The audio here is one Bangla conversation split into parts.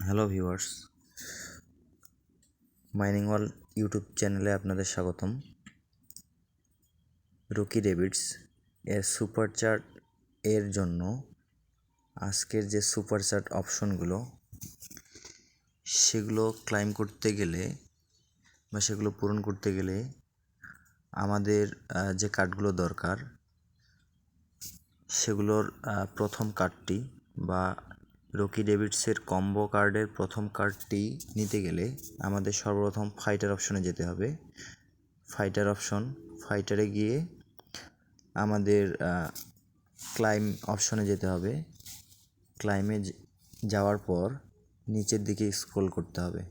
Hello viewers, mining world YouTube চ্যানেলে আপনাদের স্বাগতম। রকি ডেভিডস এর সুপার চার্ট এর জন্য আজকের যে সুপার চার্ট অপশনগুলো সেগুলো ক্লাইম করতে গেলে বা সেগুলো পূরণ করতে গেলে আমাদের যে কার্ডগুলো দরকার সেগুলোর প্রথম কার্ডটি বা রকি ডেভিডসের কম্বো কার্ডের প্রথম কার্ডটি নিতে গেলে আমাদের সর্বপ্রথম ফাইটার অপশনে যেতে হবে। ফাইটারে গিয়ে আমাদের ক্লাইম অপশনে যেতে হবে। ক্লাইমে যাওয়ার পর নিচের দিকে স্ক্রল করতে হবে।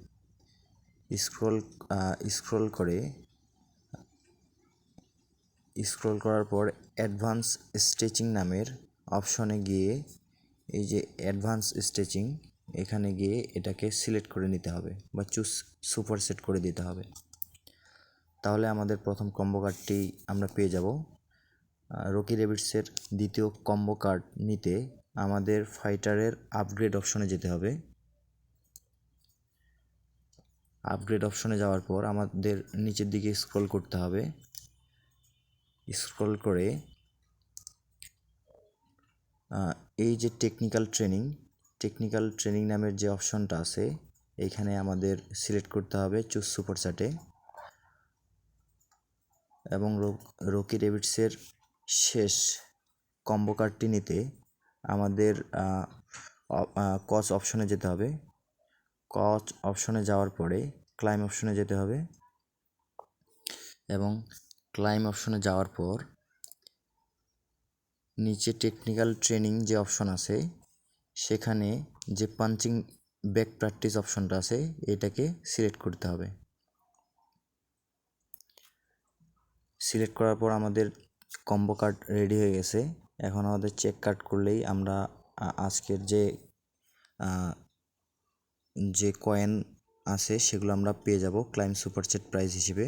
স্ক্রল করার পর অ্যাডভান্স স্টিচিং নামের অপশনে গিয়ে এই যে অ্যাডভান্স স্টিচিং এখানে গিয়ে এটাকে সিলেক্ট করে নিতে হবে বা চুজ সুপার সেট করে দিতে হবে। তাহলে আমাদের প্রথম কম্বো কার্ডটি আমরা পেয়ে যাব। রকি ডেভিডসের দ্বিতীয় কম্বো কার্ড নিতে আমাদের ফাইটারের আপগ্রেড অপশনে যেতে হবে। আপগ্রেড অপশনে যাওয়ার পর আমাদের নিচের দিকে স্ক্রল করতে হবে। স্ক্রল করে এই যে টেকনিক্যাল ট্রেনিং নামের যে অপশনটা আছে এইখানে আমাদের সিলেক্ট করতে হবে চুজ সুপার চ্যাটে এবং রকি ডেভিডসের শেষ কম্বো কার্ডটি নিতে আমাদের কচ অপশনে যেতে হবে। কচ অপশনে যাওয়ার পরে ক্লাইম অপশনে যেতে হবে এবং ক্লাইম অপশনে যাওয়ার পর নিচে টেকনিক্যাল ট্রেনিং যে অপশন আছে সেখানে যে পাঞ্চিং ব্যাক প্র্যাকটিস অপশনটা আছে এটাকে সিলেক্ট করতে হবে। সিলেক্ট করার পর আমাদের কম্বো কার্ড রেডি হয়ে গেছে। এখন আমাদের চেক কার্ড করলেই আমরা আজকের যে কয়েন আছে সেগুলো আমরা পেয়ে যাব ক্লাইম সুপার চ্যাট প্রাইজ হিসেবে।